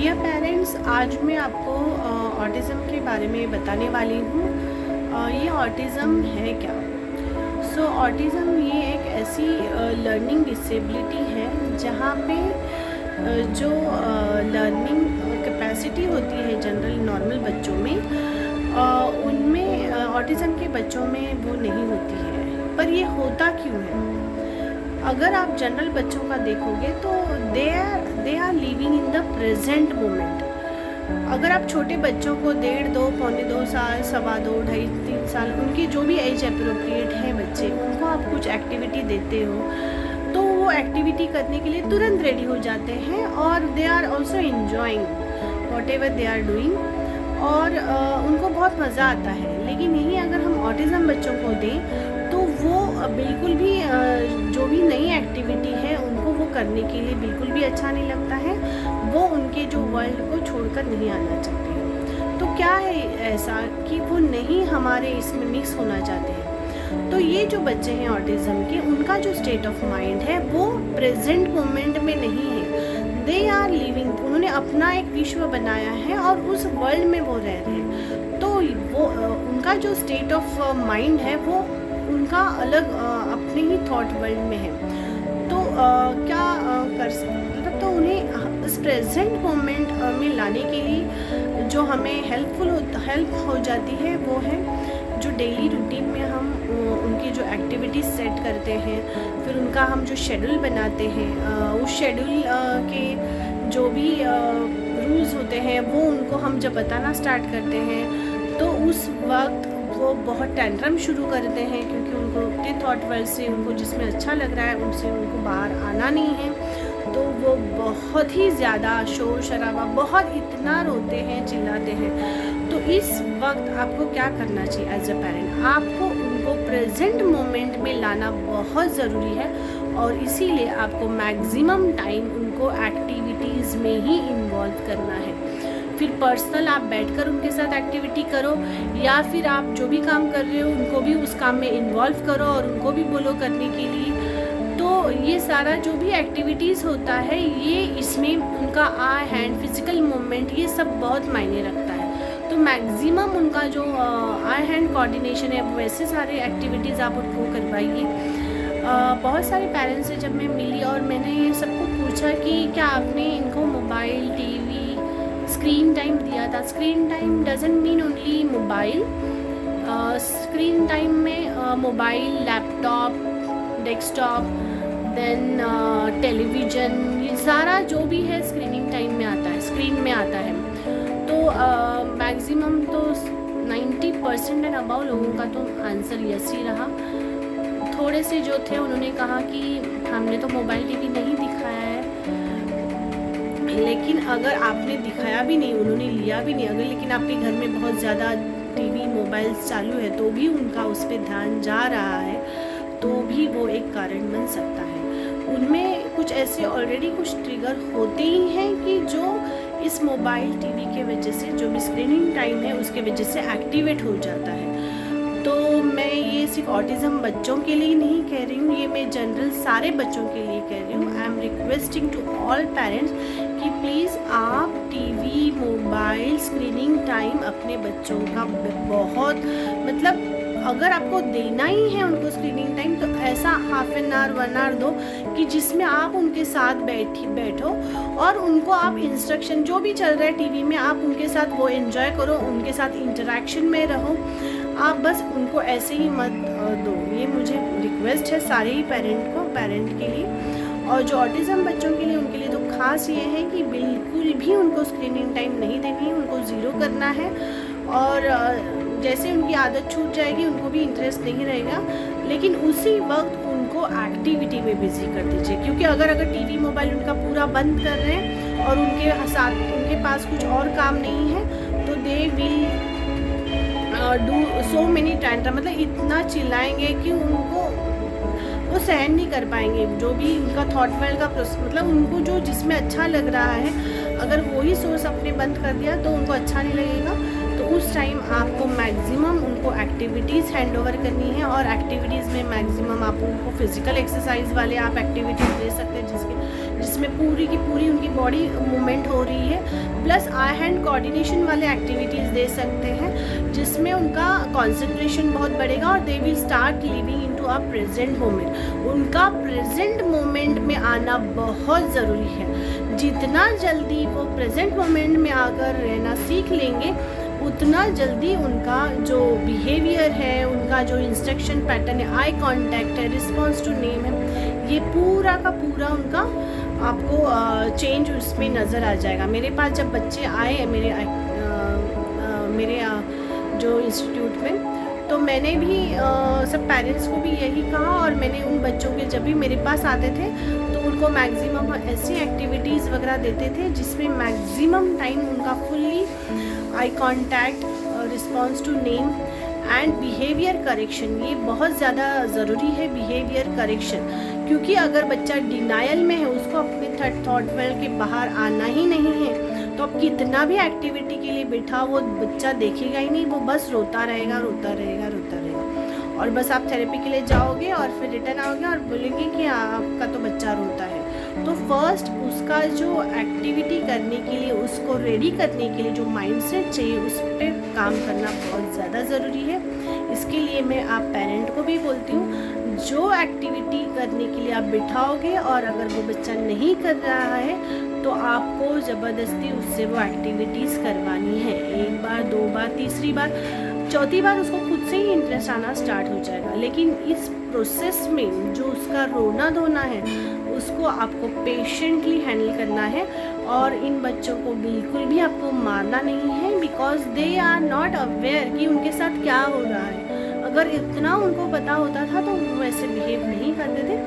Dear parents, आज मैं आपको ऑटिज़म के बारे में बताने वाली हूँ। ये ऑटिज़म है क्या? ऑटिज़म ये एक ऐसी लर्निंग डिसेबिलिटी है जहाँ पे जो लर्निंग कैपेसिटी होती है जनरल नॉर्मल बच्चों में, उनमें ऑटिज़म के बच्चों में वो नहीं होती है। पर ये होता क्यों है? अगर आप जनरल बच्चों का देखोगे तो they are living in the present moment. अगर आप छोटे बच्चों को 1.5, 2, पौने 2 साल, 2.25, 2.5, 3 साल, उनकी जो भी एज अप्रोप्रिएट है बच्चे, उनको आप कुछ एक्टिविटी देते हो तो वो एक्टिविटी करने के लिए तुरंत रेडी हो जाते हैं और they are also enjoying whatever they are doing, और उनको बहुत मज़ा आता है। लेकिन यही अगर हम ऑटिज़म बच्चों को दें तो वो बिल्कुल भी जो भी नई एक्टिविटी है उनको वो करने के लिए बिल्कुल भी अच्छा नहीं लगता है। वो उनके जो वर्ल्ड को छोड़कर नहीं आना चाहते हैं। तो क्या है ऐसा कि वो नहीं हमारे इसमें मिक्स होना चाहते हैं। तो ये जो बच्चे हैं ऑटिज़म के, उनका जो स्टेट ऑफ माइंड है वो प्रेजेंट मोमेंट में नहीं है। दे आर लिविंग, उन्होंने अपना एक विश्व बनाया है और उस वर्ल्ड में वो रह रहे हैं। तो वो उनका जो स्टेट ऑफ माइंड है वो उनका अलग अपने ही थॉट वर्ल्ड में है। तो क्या कर सकते, तो उन्हें इस प्रेजेंट मोमेंट में लाने के लिए जो हमें हेल्प हो जाती है वो है जो डेली रूटीन में हम उनकी जो एक्टिविटीज़ सेट करते हैं, फिर उनका हम जो शेड्यूल बनाते हैं, उस शेड्यूल के जो भी रूल्स होते हैं वो उनको हम जब बताना स्टार्ट करते हैं तो उस वक्त वो बहुत टेंट्रम शुरू करते हैं, क्योंकि उनको अपने थॉट वर्ल्ड से, उनको जिसमें अच्छा लग रहा है उनसे उनको बाहर आना नहीं है। तो वो बहुत ही ज़्यादा शोर शराबा, बहुत इतना रोते हैं, चिल्लाते हैं। तो इस वक्त आपको क्या करना चाहिए एज अ पेरेंट? आपको उनको प्रेजेंट मोमेंट में लाना बहुत ज़रूरी है और इसीलिए आपको मैक्सिमम टाइम उनको एक्टिविटीज़ में ही इन्वॉल्व करना है। फिर पर्सनल आप बैठकर उनके साथ एक्टिविटी करो या फिर आप जो भी काम कर रहे हो उनको भी उस काम में इन्वॉल्व करो और उनको भी बोलो करने के लिए। तो ये सारा जो भी एक्टिविटीज़ होता है ये इसमें उनका आई हैंड, फिजिकल मूवमेंट, ये सब बहुत मायने रखता है। तो मैक्सिमम उनका जो आई हैंड कोऑर्डिनेशन है वैसे सारे एक्टिविटीज़ आप उनको करवाइए। बहुत सारे पेरेंट्स से जब मैं मिली और मैंने सबको पूछा कि क्या आपने इनको मोबाइल, टीवी, स्क्रीन टाइम दिया था? Screen time doesn't mean only mobile. Screen time में mobile, laptop, desktop, then television, ये सारा जो भी है स्क्रीनिंग टाइम में आता है, स्क्रीन में आता है। तो मैक्सिमम तो 90% एंड अबाउ लोगों का तो आंसर यस ही रहा। थोड़े से जो थे उन्होंने कहा कि हमने तो मोबाइल टीवी नहीं दिखाया है, लेकिन अगर आपने दिखाया भी नहीं, उन्होंने लिया भी नहीं, अगर लेकिन आपके घर में बहुत ज़्यादा टीवी, मोबाइल्स चालू है तो भी उनका उस पर ध्यान जा रहा है, तो भी वो एक कारण बन सकता है। उनमें कुछ ऐसे ऑलरेडी कुछ ट्रिगर होते ही हैं कि जो इस मोबाइल, टीवी के वजह से, जो भी स्क्रीनिंग टाइम है उसके वजह से एक्टिवेट हो जाता है। तो मैं ये सिर्फ ऑटिज़म बच्चों के लिए नहीं कह रही हूँ, ये मैं जनरल सारे बच्चों के लिए कह रही हूँ। I am requesting to all parents कि प्लीज़ आप टीवी, मोबाइल, स्क्रीनिंग टाइम अपने बच्चों का बहुत, मतलब अगर आपको देना ही है उनको स्क्रीनिंग टाइम तो ऐसा हाफ एन आवर, 1 आवर दो कि जिसमें आप उनके साथ बैठो और उनको आप इंस्ट्रक्शन जो भी चल रहा है टीवी में आप उनके साथ वो एंजॉय करो, उनके साथ इंटरेक्शन में रहो। आप बस उनको ऐसे ही मत दो। ये मुझे रिक्वेस्ट है सारे ही पेरेंट के लिए। और जो ऑटिज़म बच्चों के लिए, उनके लिए तो खास ये है कि बिल्कुल भी उनको स्क्रीनिंग टाइम नहीं देनी है, उनको ज़ीरो करना है। और जैसे उनकी आदत छूट जाएगी उनको भी इंटरेस्ट नहीं रहेगा, लेकिन उसी वक्त उनको एक्टिविटी में बिज़ी कर दीजिए। क्योंकि अगर टीवी, मोबाइल उनका पूरा बंद कर रहे हैं और उनके पास कुछ और काम नहीं है तो they will do so many tantrum, मतलब इतना चिल्लाएंगे कि उनको वो सहन नहीं कर पाएंगे। जो भी उनका थॉट वर्ल्ड का मतलब उनको जो जिसमें अच्छा लग रहा है, अगर वही सोर्स अपने बंद कर दिया तो उनको अच्छा नहीं लगेगा। तो उस टाइम आपको मैक्सिमम उनको एक्टिविटीज़ हैंड ओवर करनी है, और एक्टिविटीज़ में मैक्सिमम आप उनको फिज़िकल एक्सरसाइज वाले आप एक्टिविटीज़ दे सकते हैं जिसमें पूरी की पूरी उनकी बॉडी मूवमेंट हो रही है, प्लस आई हैंड कोऑर्डिनेशन वाले एक्टिविटीज़ दे सकते हैं जिसमें उनका कंसंट्रेशन बहुत बढ़ेगा और they will start living into a present moment. उनका प्रेजेंट मोमेंट में आना बहुत ज़रूरी है। जितना जल्दी वो प्रेजेंट मोमेंट में आकर रहना सीख लेंगे, उतना जल्दी उनका जो बिहेवियर है, उनका जो इंस्ट्रक्शन पैटर्न है, आई कांटेक्ट है, रिस्पॉन्स टू नेम है, ये पूरा का पूरा उनका आपको चेंज उसमें नज़र आ जाएगा। मेरे पास जब बच्चे आए मेरे जो इंस्टीट्यूट में, तो मैंने भी सब पेरेंट्स को भी यही कहा, और मैंने उन बच्चों के जब भी मेरे पास आते थे तो उनको मैक्सिमम ऐसी एक्टिविटीज़ वगैरह देते थे जिसमें मैक्सिमम टाइम उनका fully eye contact, response to name and behaviour correction, ये बहुत ज़्यादा ज़रूरी है बिहेवियर करेक्शन। क्योंकि अगर बच्चा डिनायल में है, उसको अपने थॉट वर्ल्ड के बाहर आना ही नहीं है, तो अब कितना भी एक्टिविटी के लिए बैठा वो बच्चा देखेगा ही नहीं, वो बस रोता रहेगा रोता रहेगा रोता रहेगा, और बस आप थेरेपी के लिए जाओगे और फिर रिटर्न आओगे और बोलेंगे कि आपका तो बच्चा रोता है। तो फर्स्ट उसका जो एक्टिविटी करने के लिए, उसको रेडी करने के लिए जो माइंडसेट चाहिए, उस पर काम करना बहुत ज़्यादा ज़रूरी है। इसके लिए मैं आप पेरेंट को भी बोलती हूँ, जो एक्टिविटी करने के लिए आप बिठाओगे और अगर वो बच्चा नहीं कर रहा है तो आपको ज़बरदस्ती उससे वो एक्टिविटीज़ करवानी है। एक बार, दो बार, तीसरी बार, चौथी बार उसको खुद से ही इंटरेस्ट आना स्टार्ट हो जाएगा। लेकिन इस प्रोसेस में जो उसका रोना धोना है, उसको आपको पेशेंटली हैंडल करना है, और इन बच्चों को बिल्कुल भी आपको मारना नहीं है, because they are not aware कि उनके साथ क्या हो रहा है। अगर इतना उनको पता होता था तो वो ऐसे बिहेव नहीं करते थे।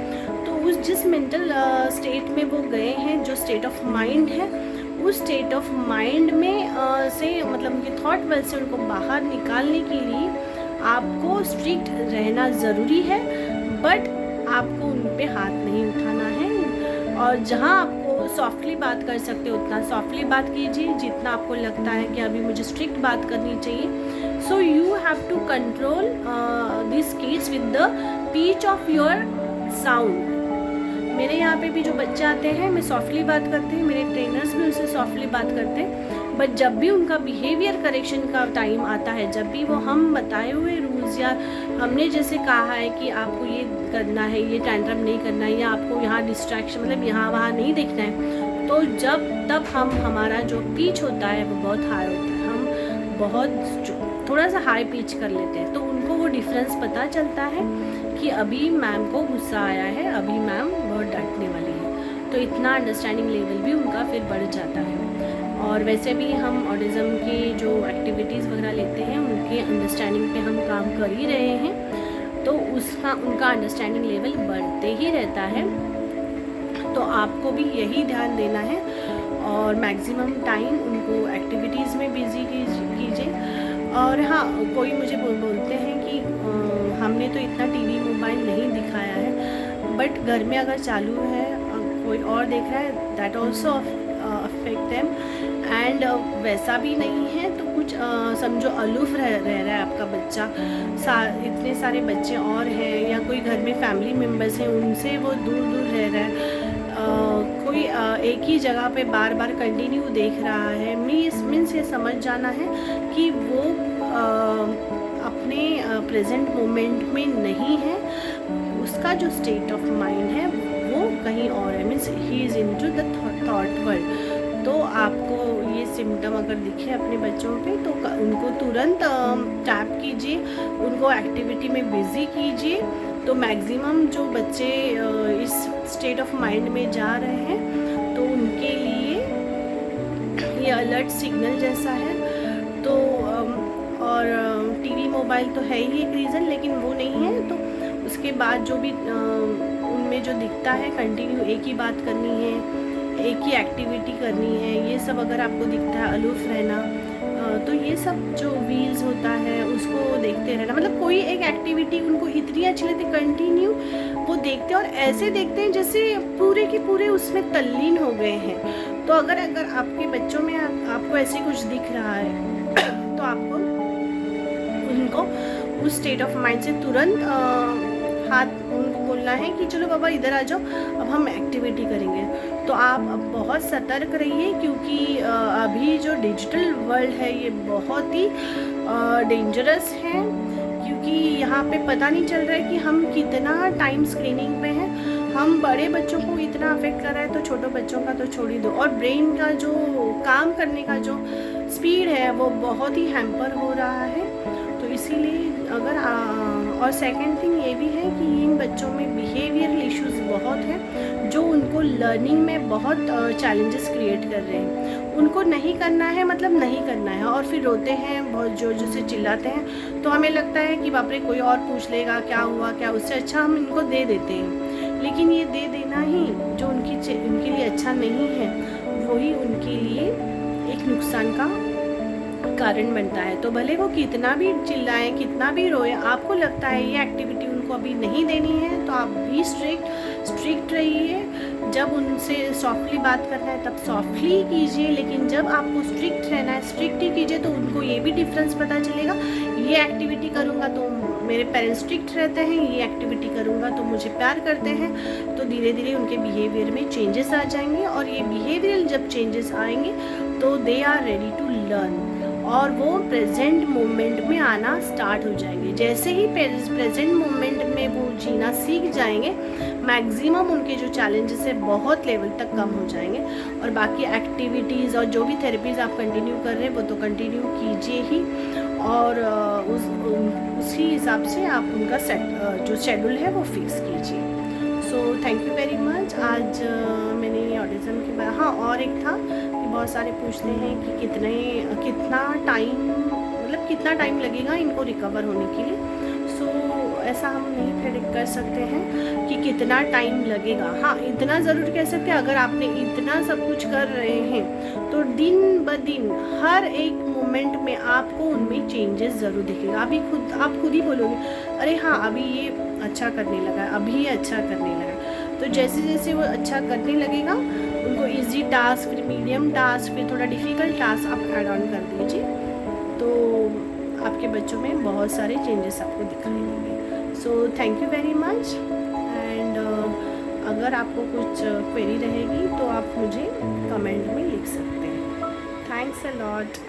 तो उस जिस मेंटल स्टेट में वो गए हैं, जो स्टेट ऑफ माइंड है, उस स्टेट ऑफ माइंड में से मतलब उनके थॉट वेल से उनको बाहर निकालने के लिए आपको स्ट्रिक्ट रहना ज़रूरी है, बट आपको उन पे हाथ नहीं उठाना है, और जहाँ आपको सॉफ्टली बात कर सकते हो उतना सॉफ्टली बात कीजिए। जितना आपको लगता है कि अभी मुझे स्ट्रिक्ट बात करनी चाहिए, so you have to control this kids with the pitch of your sound. मेरे यहाँ पे भी जो बच्चे आते हैं, मैं सॉफ्टली बात करते हैं, मेरे ट्रेनर्स भी उनसे सॉफ्टली बात करते हैं, बट जब भी उनका बिहेवियर करेक्शन का टाइम आता है, जब भी वो हम बताए हुए रूल्स या हमने जैसे कहा है कि आपको ये करना है, ये टैंट्रम नहीं करना है, या आपको यहाँ डिस्ट्रैक्शन मतलब यहाँ वहाँ नहीं देखना है, तो तब हम हमारा जो पिच होता है वो बहुत हाई होता है, हम बहुत थोड़ा सा हाई पिच कर लेते हैं, तो उनको वो डिफरेंस पता चलता है कि अभी मैम को गुस्सा आया है, अभी मैम बहुत डांटने वाली है, तो इतना अंडरस्टैंडिंग लेवल भी उनका फिर बढ़ जाता है। और वैसे भी हम ऑटिज़म के जो एक्टिविटीज़ वगैरह लेते हैं, उनके अंडरस्टैंडिंग पे हम काम कर ही रहे हैं, तो उनका अंडरस्टैंडिंग लेवल बढ़ते ही रहता है। तो आपको भी यही ध्यान देना है और मैक्सिमम टाइम उनको एक्टिविटीज़ में बिज़ी कीजिए। और हाँ, कोई मुझे बोलते हैं कि हमने तो इतना टीवी मोबाइल नहीं दिखाया है, बट घर में अगर चालू है, कोई और देख रहा है, that also affect them. And वैसा भी नहीं है तो कुछ समझो अलूफ रह रहा है आपका बच्चा, इतने सारे बच्चे और हैं, या कोई घर में फैमिली मेम्बर्स हैं, उनसे वो दूर दूर रह रहा है, कोई एक ही जगह पे बार बार कंटिन्यू देख रहा है, मीन्स ये समझ जाना है कि वो अपने प्रेजेंट मोमेंट में नहीं है, उसका जो स्टेट ऑफ माइंड है वो कहीं और है, means he is into the thought world. तो आपको ये सिम्टम अगर दिखे अपने बच्चों पे तो उनको तुरंत टैप कीजिए, उनको एक्टिविटी में बिज़ी कीजिए। तो मैक्सिमम जो बच्चे इस स्टेट ऑफ माइंड में जा रहे हैं, तो उनके लिए ये अलर्ट सिग्नल जैसा है। तो और टीवी मोबाइल तो है ही एक रीज़न, लेकिन वो नहीं है। तो उसके बाद जो भी उनमें जो दिखता है, कंटिन्यू एक ही बात करनी है, एक ही एक्टिविटी करनी है, ये सब अगर आपको दिखता है, अलूफ रहना, तो ये सब जो व्हील्स होता है उसको देखते रहना, मतलब कोई एक एक्टिविटी उनको इतनी अच्छी लगती है, कंटिन्यू वो देखते हैं और ऐसे देखते हैं जैसे पूरे के पूरे उसमें तल्लीन हो गए हैं। तो अगर आपके बच्चों में आपको ऐसे कुछ दिख रहा है तो आपको उनको उस स्टेट ऑफ माइंड से तुरंत हाथ उनको बोलना है कि चलो बाबा इधर आ जाओ, अब हम एक्टिविटी करेंगे। तो आप अब बहुत सतर्क रहिए, क्योंकि अभी जो डिजिटल वर्ल्ड है ये बहुत ही डेंजरस है, क्योंकि यहाँ पे पता नहीं चल रहा है कि हम कितना टाइम स्क्रीनिंग पे हैं। हम बड़े बच्चों को इतना अफेक्ट कर रहा है, तो छोटे बच्चों का तो छोड़ ही दो। और ब्रेन का जो काम करने का जो स्पीड है वो बहुत ही हैम्पर हो रहा है। तो इसीलिए अगर और सेकंड थिंग ये भी है कि इन बच्चों में बिहेवियरल इश्यूज बहुत हैं, जो उनको लर्निंग में बहुत चैलेंजेस क्रिएट कर रहे हैं। उनको नहीं करना है मतलब नहीं करना है, और फिर रोते हैं, बहुत जोर जोर से चिल्लाते हैं। तो हमें लगता है कि बाप रे कोई और पूछ लेगा क्या हुआ क्या, उससे अच्छा हम इनको दे देते हैं। लेकिन ये दे देना ही जो उनके लिए अच्छा नहीं है, वही उनके लिए एक नुकसान का कारण बनता है। तो भले वो कितना भी चिल्लाएं, कितना भी रोए, आपको लगता है ये एक्टिविटी उनको अभी नहीं देनी है, तो आप भी स्ट्रिक्ट रहिए। जब उनसे सॉफ्टली बात करना है तब सॉफ्टली कीजिए, लेकिन जब आपको स्ट्रिक्ट रहना है स्ट्रिक्ट ही कीजिए। तो उनको ये भी डिफरेंस पता चलेगा, ये एक्टिविटी करूँगा तो मेरे पेरेंट्स स्ट्रिक्ट रहते हैं, ये एक्टिविटी करूँगा तो मुझे प्यार करते हैं। तो धीरे धीरे उनके बिहेवियर में चेंजेस आ जाएंगे, और ये बिहेवियरल जब चेंजेस आएंगे तो they are ready to learn, और वो प्रेजेंट मोमेंट में आना स्टार्ट हो जाएंगे। जैसे ही प्रेजेंट मोमेंट में वो जीना सीख जाएंगे, मैक्सिमम उनके जो चैलेंजेस है बहुत लेवल तक कम हो जाएंगे। और बाकी एक्टिविटीज़ और जो भी थेरेपीज़ आप कंटिन्यू कर रहे हैं वो तो कंटिन्यू कीजिए ही, और उसी हिसाब से आप उनका जो शेड्यूल है वो फिक्स कीजिए। So thank you very much. आज मैंने ऑटिज़म के बारे, हाँ और एक था कि बहुत सारे पूछते हैं कि कितना टाइम लगेगा इनको रिकवर होने के लिए। सो ऐसा हम नहीं प्रेडिक्ट कर सकते हैं कि कितना टाइम लगेगा। हाँ इतना ज़रूर कह सकते हैं, अगर आपने इतना सब कुछ कर रहे हैं तो दिन ब दिन हर एक मोमेंट में आपको उनमें चेंजेस ज़रूर दिखेगा। आप खुद ही बोलोगे अरे हाँ अभी ये अच्छा करने लगा, अभी ये अच्छा करने लगा। तो जैसे जैसे वो अच्छा करने लगेगा, उनको इजी टास्क, फिर मीडियम टास्क, फिर थोड़ा डिफ़िकल्ट टास्क आप ऐड ऑन कर दीजिए, तो आपके बच्चों में बहुत सारे चेंजेस आपको दिखाई देंगे। So thank you very much. And अगर आपको कुछ क्वेरी रहेगी तो आप मुझे कमेंट में लिख सकते हैं। Thanks a lot.